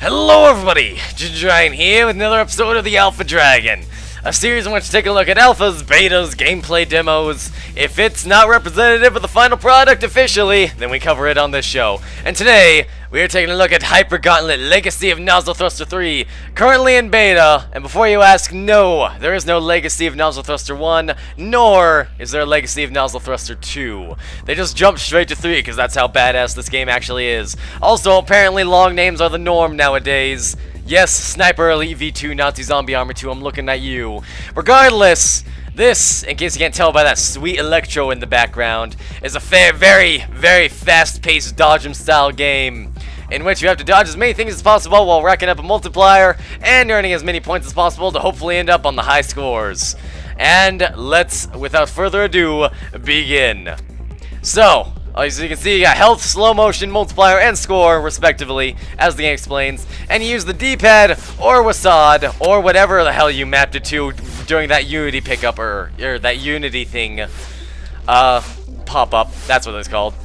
Hello everybody, Ginger here with another episode of the Alpha Dragon, a series in which to take a look at alphas, betas, gameplay demos. If it's not representative of the final product officially, then we cover it on this show. And today, we are taking a look at Hyper Gauntlet Legacy of Nozzlethruster 3, currently in beta. And before you ask, no, there is no Legacy of Nozzlethruster 1, nor is there a Legacy of Nozzlethruster 2. They just jumped straight to 3 because that's how badass this game actually is. Also, apparently long names are the norm nowadays. Yes, Sniper Elite V2, Nazi Zombie Armor 2, I'm looking at you. Regardless, this, in case you can't tell by that sweet electro in the background, is a very, very fast-paced Dodge-em style game, in which you have to dodge as many things as possible while racking up a multiplier and earning as many points as possible to hopefully end up on the high scores. And let's, without further ado, begin. So, as you can see, you got health, slow motion, multiplier, and score, respectively, as the game explains. And you use the D-pad, or WASD, or whatever the hell you mapped it to during that Unity pickup, or that Unity thing, pop-up. That's what it's called.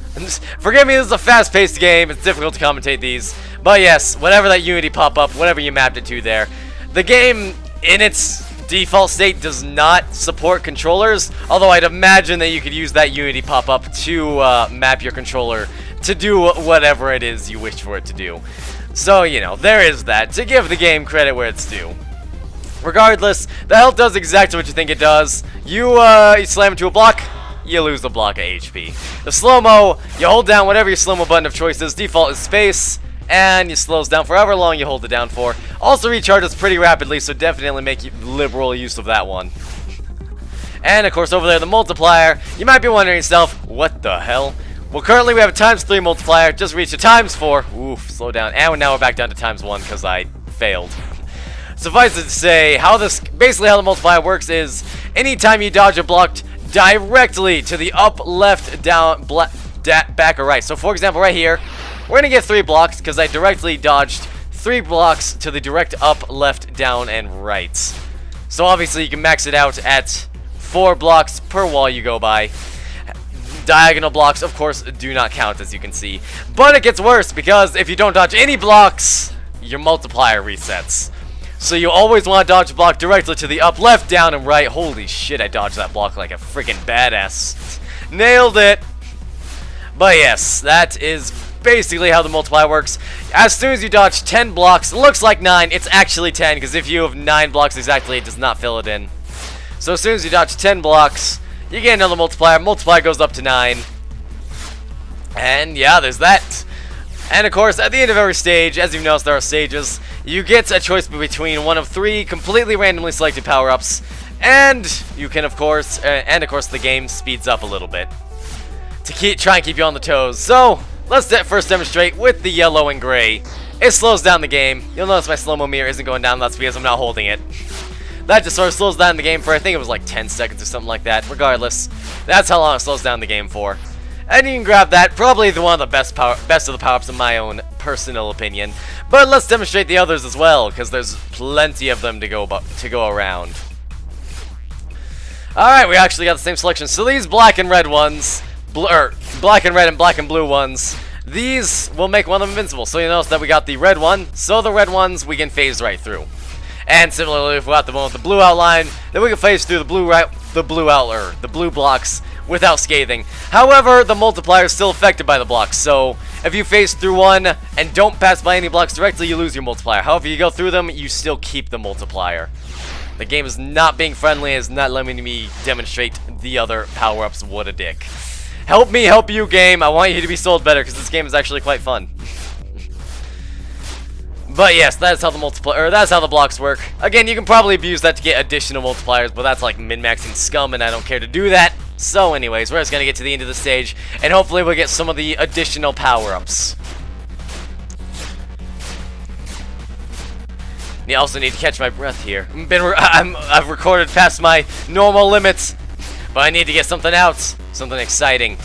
Forgive me, this is a fast-paced game. It's difficult to commentate these. But yes, whatever that Unity pop-up, whatever you mapped it to there. The game, in its default state, does not support controllers, although I'd imagine that you could use that Unity pop-up to map your controller to do whatever it is you wish for it to do. So, you know, there is that, to give the game credit where it's due. Regardless, the health does exactly what you think it does. You slam into a block, you lose a block of HP. The slow-mo, you hold down whatever your slow-mo button of choice is. Default is space, and it slows down for however long you hold it down for. Also recharges pretty rapidly, so definitely make liberal use of that one. And of course over there, the multiplier. You might be wondering yourself, what the hell? Well, currently we have a ×3 multiplier, just reached a ×4. Oof, slow down. And now we're back down to ×1 because I failed. Suffice it to say, basically how the multiplier works is, anytime you dodge a block directly to the up, left, down, back, or right. So for example, right here, we're gonna get 3 blocks because I directly dodged 3 blocks to the direct up, left, down, and right. So obviously you can max it out at 4 blocks per wall you go by. Diagonal blocks, of course, do not count, as you can see. But it gets worse because if you don't dodge any blocks, your multiplier resets. So you always want to dodge a block directly to the up, left, down, and right. Holy shit, I dodged that block like a freaking badass. Nailed it. But yes, that is basically how the multiplier works. As soon as you dodge 10 blocks, looks like 9, it's actually 10, because if you have 9 blocks exactly, it does not fill it in. So as soon as you dodge 10 blocks, you get another multiplier. Multiplier goes up to 9. And yeah, there's that. And of course, at the end of every stage, as you've noticed, there are stages, you get a choice between one of 3 completely randomly selected power-ups, and you can, of course, the game speeds up a little bit to try and keep you on the toes. So let's first demonstrate with the yellow and gray. It slows down the game. You'll notice my slow-mo meter isn't going down. That's because I'm not holding it. That just sort of slows down the game for, I think it was like 10 seconds or something like that. Regardless, that's how long it slows down the game for. And you can grab that, probably one of the best of the power-ups in my own personal opinion. But let's demonstrate the others as well, because there's plenty of them to go around. Alright, we actually got the same selection. So these black and red ones, black and red and black and blue ones, these will make one of them invincible. So you notice that we got the red one, so the red ones we can phase right through. And similarly, if we got the one with the blue outline, then we can phase through the blue blocks without scathing. However, the multiplier is still affected by the blocks, so if you phase through one and don't pass by any blocks directly, you lose your multiplier. However, you go through them, you still keep the multiplier. The game is not being friendly, it's not letting me demonstrate the other power-ups. What a dick. Help me help you, game. I want you to be sold better, because this game is actually quite fun. But yes, that's how the blocks work. Again, you can probably abuse that to get additional multipliers, but that's like min-maxing scum, and I don't care to do that. So anyways, we're just gonna get to the end of the stage, and hopefully we'll get some of the additional power-ups. You also need to catch my breath here. I've recorded past my normal limits, but I need to get something out, something exciting.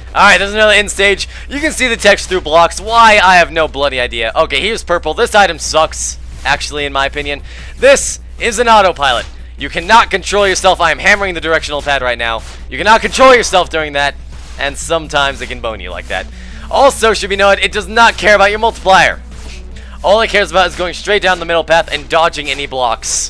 Alright, there's another end stage. You can see the text through blocks. Why? I have no bloody idea. Okay, here's purple. This item sucks, actually, in my opinion. This is an autopilot. You cannot control yourself. I am hammering the directional pad right now. You cannot control yourself during that, and sometimes it can bone you like that. Also, should be noted, it does not care about your multiplier. All it cares about is going straight down the middle path and dodging any blocks.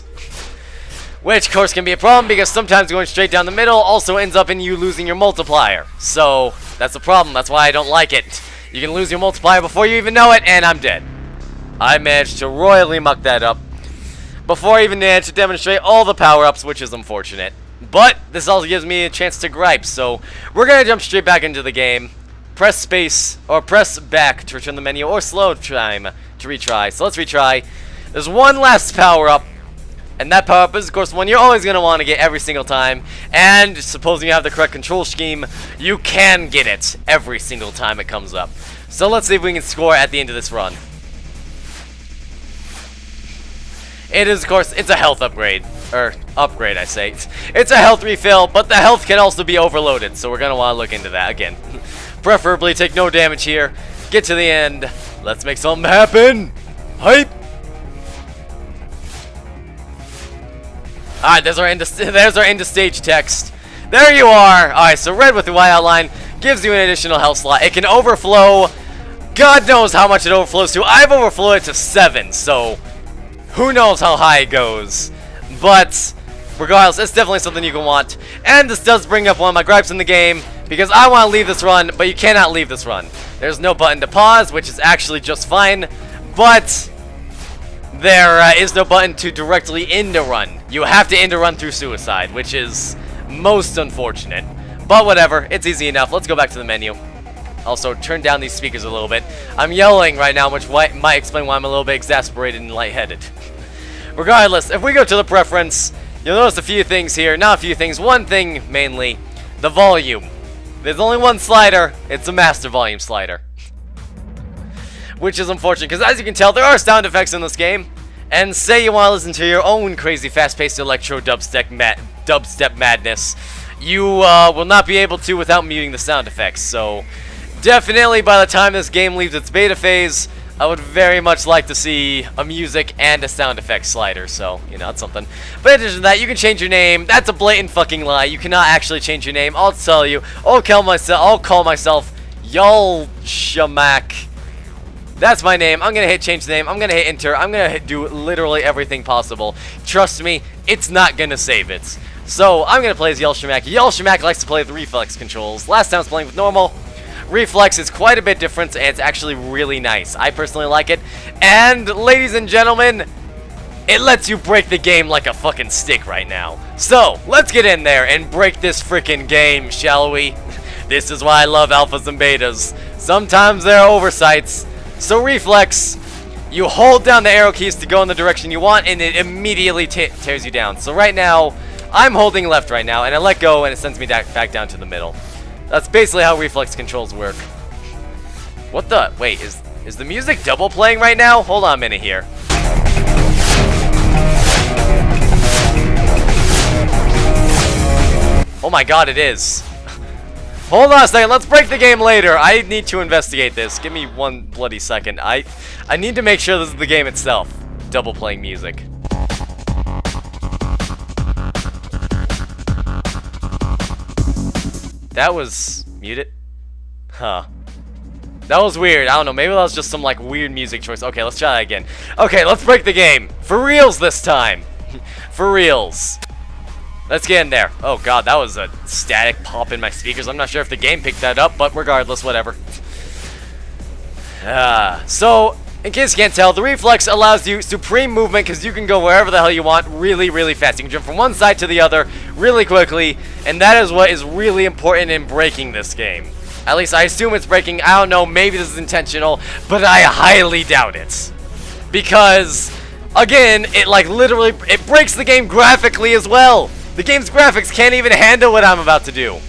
Which, of course, can be a problem because sometimes going straight down the middle also ends up in you losing your multiplier. So, that's a problem. That's why I don't like it. You can lose your multiplier before you even know it, and I'm dead. I managed to royally muck that up before I even managed to demonstrate all the power-ups, which is unfortunate. But this also gives me a chance to gripe, so we're going to jump straight back into the game. Press space, or press back to return the menu, or slow time to retry. So let's retry. There's one last power-up, and that power-up is, of course, one you're always going to want to get every single time. And supposing you have the correct control scheme, you can get it every single time it comes up. So let's see if we can score at the end of this run. It is, of course, it's a health upgrade. Or, upgrade, I say. It's a health refill, but the health can also be overloaded, so we're going to want to look into that again. Preferably take no damage here. Get to the end. Let's make something happen. Hype! Alright, there's our end of stage text. There you are! Alright, so red with the white outline gives you an additional health slot. It can overflow. God knows how much it overflows to. I've overflowed it to 7, so who knows how high it goes. But regardless, it's definitely something you can want. And this does bring up one of my gripes in the game, because I want to leave this run, but you cannot leave this run. There's no button to pause, which is actually just fine, but there is no button to directly end a run. You have to end a run through suicide, which is most unfortunate. But whatever, it's easy enough. Let's go back to the menu. Also, turn down these speakers a little bit. I'm yelling right now, which might explain why I'm a little bit exasperated and lightheaded. Regardless, if we go to the preference, you'll notice a few things here. Not a few things, one thing mainly. The volume. There's only one slider. It's a master volume slider. Which is unfortunate, because as you can tell, there are sound effects in this game. And say you want to listen to your own crazy fast-paced electro dubstep madness, you will not be able to without muting the sound effects. So definitely by the time this game leaves its beta phase, I would very much like to see a music and a sound effects slider, so, you know, that's something. But in addition to that, you can change your name. That's a blatant fucking lie. You cannot actually change your name. I'll tell you. I'll call myself Yulshamak. That's my name. I'm going to hit change the name. I'm going to hit enter. I'm going to do literally everything possible. Trust me, it's not going to save it. So, I'm going to play as Yulshamak. Yulshamak likes to play with reflex controls. Last time I was playing with normal. Reflex is quite a bit different, and it's actually really nice. I personally like it. And, ladies and gentlemen, it lets you break the game like a fucking stick right now. So, let's get in there and break this freaking game, shall we? This is why I love alphas and betas. Sometimes there are oversights. So, Reflex, you hold down the arrow keys to go in the direction you want, and it immediately tears you down. So, right now, I'm holding left right now, and I let go, and it sends me back down to the middle. That's basically how reflex controls work. What the? Wait, is the music double playing right now? Hold on a minute here. Oh my god, it is. Hold on a second, let's break the game later. I need to investigate this. Give me one bloody second. I need to make sure this is the game itself. Double playing music. That was muted? Huh. That was weird. I don't know. Maybe that was just some like weird music choice. Okay, let's try that again. Okay, let's break the game. For reals this time. For reals. Let's get in there. Oh god, that was a static pop in my speakers. I'm not sure if the game picked that up, but regardless, whatever. So, in case you can't tell, the Reflex allows you supreme movement because you can go wherever the hell you want really, really fast. You can jump from one side to the other really quickly, and that is what is really important in breaking this game. At least I assume it's breaking. I don't know, maybe this is intentional, but I highly doubt it. Because, again, it like literally, it breaks the game graphically as well. The game's graphics can't even handle what I'm about to do.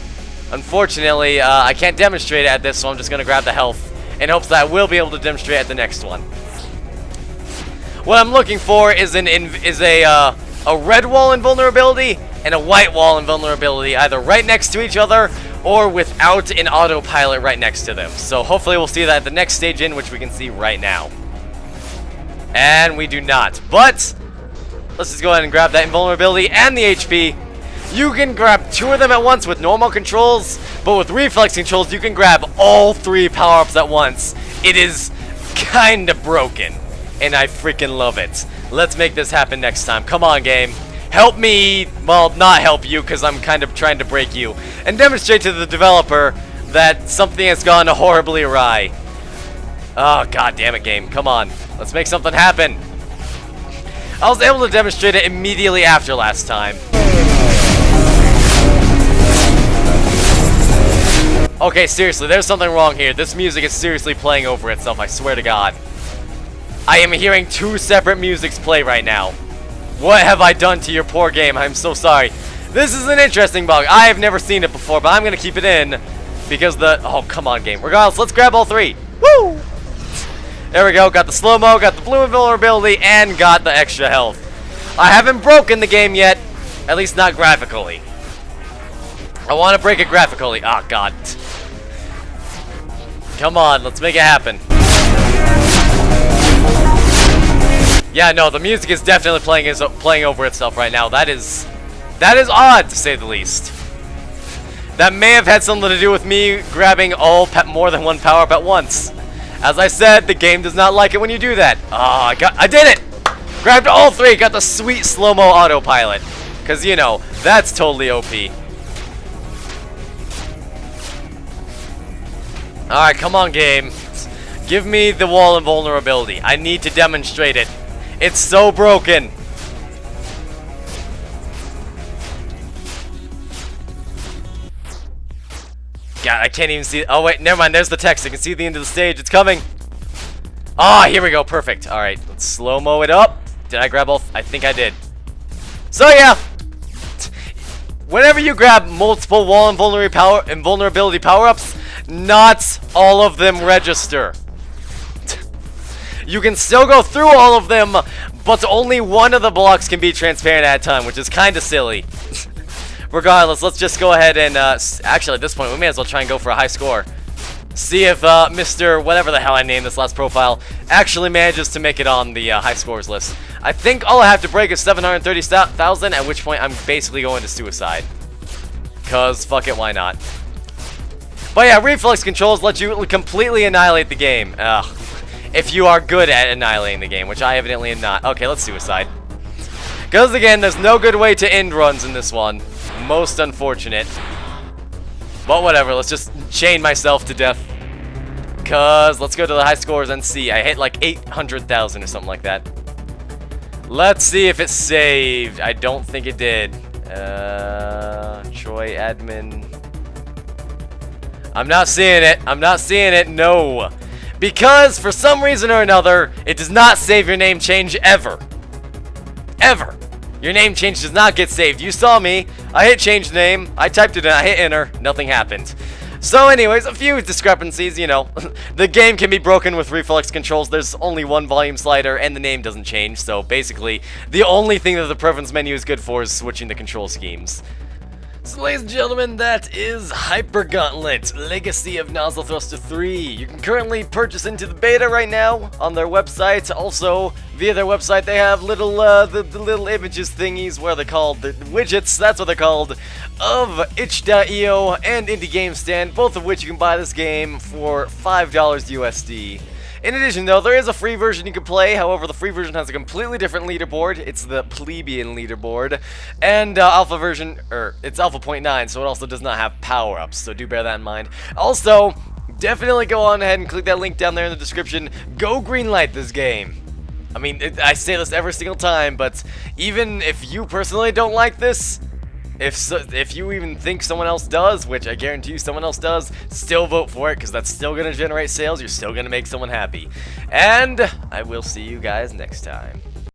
Unfortunately, I can't demonstrate it at this, so I'm just going to grab the health in hopes that I will be able to demonstrate at the next one. What I'm looking for is a red wall invulnerability and a white wall invulnerability, either right next to each other or without an autopilot right next to them. So hopefully we'll see that at the next stage in, which we can see right now. And we do not. But let's just go ahead and grab that invulnerability and the HP. You can grab 2 of them at once with normal controls, but with reflex controls, you can grab all 3 power-ups at once. It is kind of broken. and I freaking love it. Let's make this happen next time. Come on, game. Help me, well, not help you, because I'm kind of trying to break you, and demonstrate to the developer that something has gone horribly awry. Oh, god damn it, game. Come on. Let's make something happen. I was able to demonstrate it immediately after last time. Okay, seriously, there's something wrong here. This music is seriously playing over itself, I swear to god. I am hearing two separate musics play right now. What have I done to your poor game? I'm so sorry. This is an interesting bug. I have never seen it before, but I'm going to keep it in because the... Oh, come on, game. Regardless, let's grab all three. Woo! There we go. Got the slow-mo, got the blue invulnerability, and got the extra health. I haven't broken the game yet, at least not graphically. I want to break it graphically. Oh, god. Come on, let's make it happen. Yeah, no, the music is definitely playing over itself right now. That is odd, to say the least. That may have had something to do with me grabbing more than one power-up at once. As I said, the game does not like it when you do that. Oh, I did it! Grabbed all three, got the sweet slow-mo autopilot. Because, you know, that's totally OP. Alright, come on, game. Give me the wall invulnerability. I need to demonstrate it. It's so broken. God, I can't even see. Oh, wait, never mind. There's the text. I can see the end of the stage. It's coming. Ah, here we go. Perfect. All right, let's slow-mo it up. Did I grab both? I think I did. So, yeah. Whenever you grab multiple wall invulnerability power-ups, not all of them register. You can still go through all of them, but only one of the blocks can be transparent at a time, which is kind of silly. Regardless, let's just go ahead and, actually at this point, we may as well try and go for a high score. See if, Mr. whatever the hell I named this last profile actually manages to make it on the, high scores list. I think all I have to break is 730,000, at which point I'm basically going to suicide. Cause, fuck it, why not? But yeah, reflex controls let you completely annihilate the game. Ugh. If you are good at annihilating the game, which I evidently am not. Okay, let's suicide. Because again, there's no good way to end runs in this one. Most unfortunate. But whatever, let's just chain myself to death. Because let's go to the high scores and see. I hit like 800,000 or something like that. Let's see if it saved. I don't think it did. Troy admin. I'm not seeing it. I'm not seeing it. No. Because, for some reason or another, it does not save your name change ever. Ever. Your name change does not get saved. You saw me. I hit change name. I typed it in. I hit enter. Nothing happened. So anyways, a few discrepancies, you know. The game can be broken with reflex controls. There's only one volume slider, and the name doesn't change. So basically, the only thing that the preference menu is good for is switching the control schemes. So ladies and gentlemen, that is Hyper Gauntlet, Legacy of Nozzlethruster 3. You can currently purchase into the beta right now on their website. Also, via their website, they have little, the little images thingies, what are they called? The widgets, that's what they're called, of itch.io and Indie Game Stand, both of which you can buy this game for $5 USD. In addition, though, there is a free version you can play. However, the free version has a completely different leaderboard. It's the plebeian leaderboard. And alpha version, it's alpha 0.9, so it also does not have power-ups. So do bear that in mind. Also, definitely go on ahead and click that link down there in the description. Go greenlight this game. I mean, I say this every single time, but even if you personally don't like this, if you even think someone else does, which I guarantee you someone else does, still vote for it, because that's still going to generate sales. You're still going to make someone happy. And I will see you guys next time.